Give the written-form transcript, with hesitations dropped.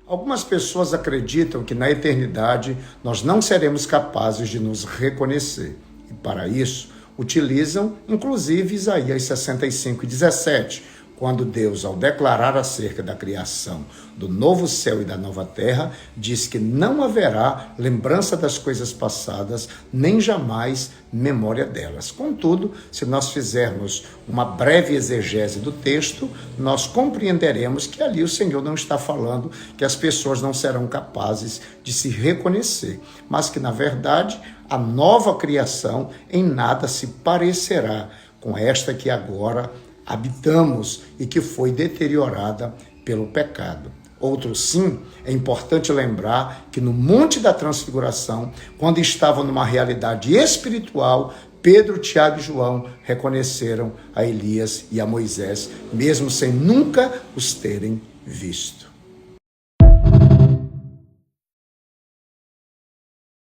Algumas pessoas acreditam que na eternidade nós não seremos capazes de nos reconhecer. E para isso, utilizam inclusive Isaías 65:17, quando Deus, ao declarar acerca da criação do novo céu e da nova terra, diz que não haverá lembrança das coisas passadas, nem jamais memória delas. Contudo, se nós fizermos uma breve exegese do texto, nós compreenderemos que ali o Senhor não está falando que as pessoas não serão capazes de se reconhecer, mas que, na verdade, a nova criação em nada se parecerá com esta que agora habitamos e que foi deteriorada pelo pecado. Outro sim, é importante lembrar que no Monte da Transfiguração, quando estavam numa realidade espiritual, Pedro, Tiago e João reconheceram a Elias e a Moisés, mesmo sem nunca os terem visto.